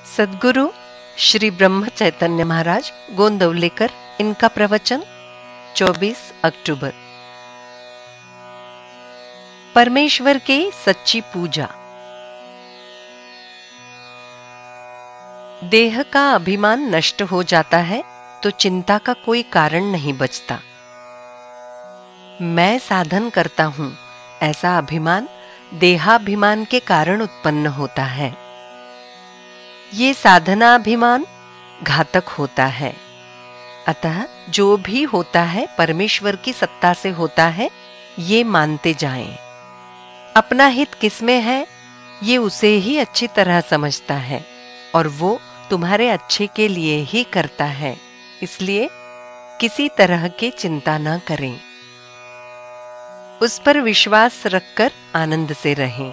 सद्गुरु श्री ब्रह्म चैतन्य महाराज गोंदवलेकर, इनका प्रवचन 24 अक्टूबर। परमेश्वर के सच्ची पूजा। देह का अभिमान नष्ट हो जाता है तो चिंता का कोई कारण नहीं बचता। मैं साधन करता हूं, ऐसा अभिमान देहाभिमान के कारण उत्पन्न होता है। ये साधनाभिमान घातक होता है। अतः जो भी होता है परमेश्वर की सत्ता से होता है, ये मानते जाएं। अपना हित किसमें है, ये उसे ही अच्छी तरह समझता है और वो तुम्हारे अच्छे के लिए ही करता है। इसलिए किसी तरह की चिंता न करें। उस पर विश्वास रखकर आनंद से रहें।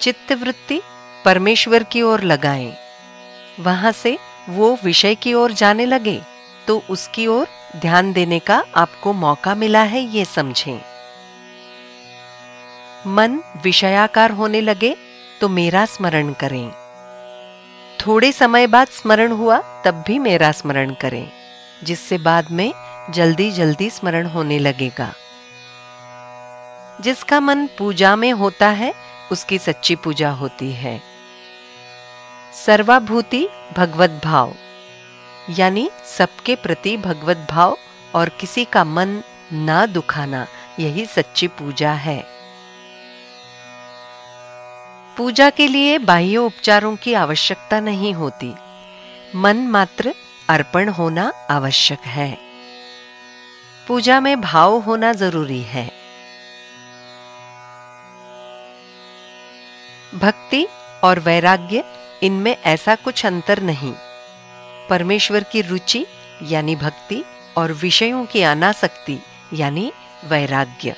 चित्तवृत्ति परमेश्वर की ओर लगाएं। वहां से वो विषय की ओर जाने लगे तो उसकी ओर ध्यान देने का आपको मौका मिला है, ये समझें। मन विषयाकार होने लगे तो मेरा स्मरण करें। थोड़े समय बाद स्मरण हुआ तब भी मेरा स्मरण करें, जिससे बाद में जल्दी जल्दी स्मरण होने लगेगा। जिसका मन पूजा में होता है उसकी सच्ची पूजा होती है। सर्वाभूति भगवत भाव, यानी सबके प्रति भगवत भाव और किसी का मन ना दुखाना, यही सच्ची पूजा है। पूजा के लिए बाह्य उपचारों की आवश्यकता नहीं होती। मन मात्र अर्पण होना आवश्यक है। पूजा में भाव होना जरूरी है। भक्ति और वैराग्य, इनमें ऐसा कुछ अंतर नहीं। परमेश्वर की रुचि यानी भक्ति और विषयों की अनासक्ति यानी वैराग्य।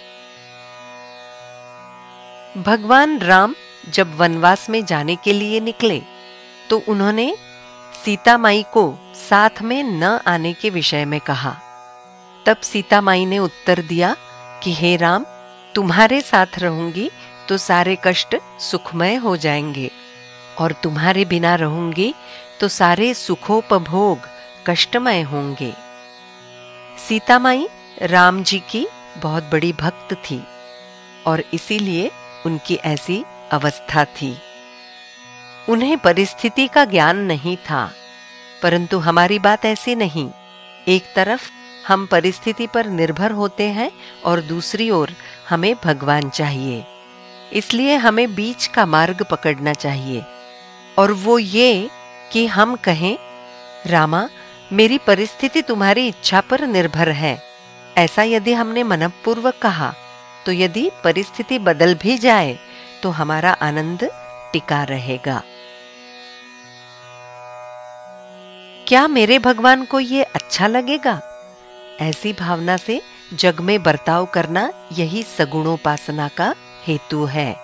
भगवान राम जब वनवास में जाने के लिए निकले तो उन्होंने सीता माई को साथ में न आने के विषय में कहा। तब सीता माई ने उत्तर दिया कि हे राम, तुम्हारे साथ रहूंगी तो सारे कष्ट सुखमय हो जाएंगे और तुम्हारे बिना रहूंगी तो सारे सुखोपभोग कष्टमय होंगे। सीता माई राम जी की बहुत बड़ी भक्त थी और इसीलिए उनकी ऐसी अवस्था थी। उन्हें परिस्थिति का ज्ञान नहीं था, परंतु हमारी बात ऐसी नहीं। एक तरफ हम परिस्थिति पर निर्भर होते हैं और दूसरी ओर हमें भगवान चाहिए। इसलिए हमें बीच का मार्ग पकड़ना चाहिए, और वो ये कि हम कहें, रामा, मेरी परिस्थिति तुम्हारी इच्छा पर निर्भर है। ऐसा यदि हमने मनपूर्वक कहा तो यदि परिस्थिति बदल भी जाए तो हमारा आनंद टिका रहेगा। क्या मेरे भगवान को ये अच्छा लगेगा? ऐसी भावना से जग में बर्ताव करना, यही सगुणोपासना का हेतु है।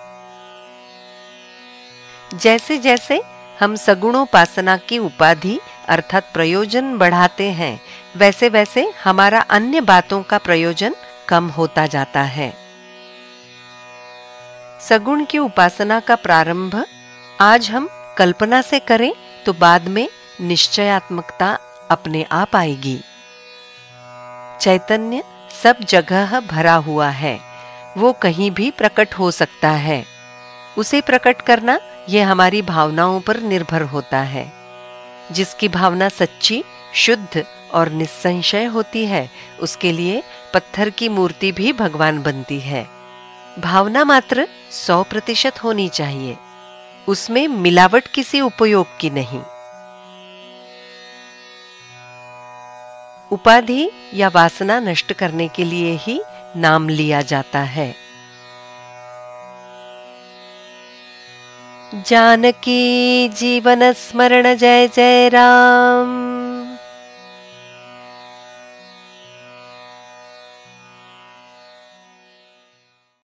जैसे जैसे हम सगुणोपासना की उपाधि अर्थात प्रयोजन बढ़ाते हैं, वैसे वैसे हमारा अन्य बातों का प्रयोजन कम होता जाता है। सगुण की उपासना का प्रारंभ आज हम कल्पना से करें तो बाद में निश्चयात्मकता अपने आप आएगी। चैतन्य सब जगह भरा हुआ है, वो कहीं भी प्रकट हो सकता है। उसे प्रकट करना यह हमारी भावनाओं पर निर्भर होता है। जिसकी भावना सच्ची, शुद्ध और निस्संशय होती है, उसके लिए पत्थर की मूर्ति भी भगवान बनती है। भावना मात्र 100% होनी चाहिए, उसमें मिलावट किसी उपयोग की नहीं। उपाधि या वासना नष्ट करने के लिए ही नाम लिया जाता है। जानकी जीवन स्मरण जय जय राम।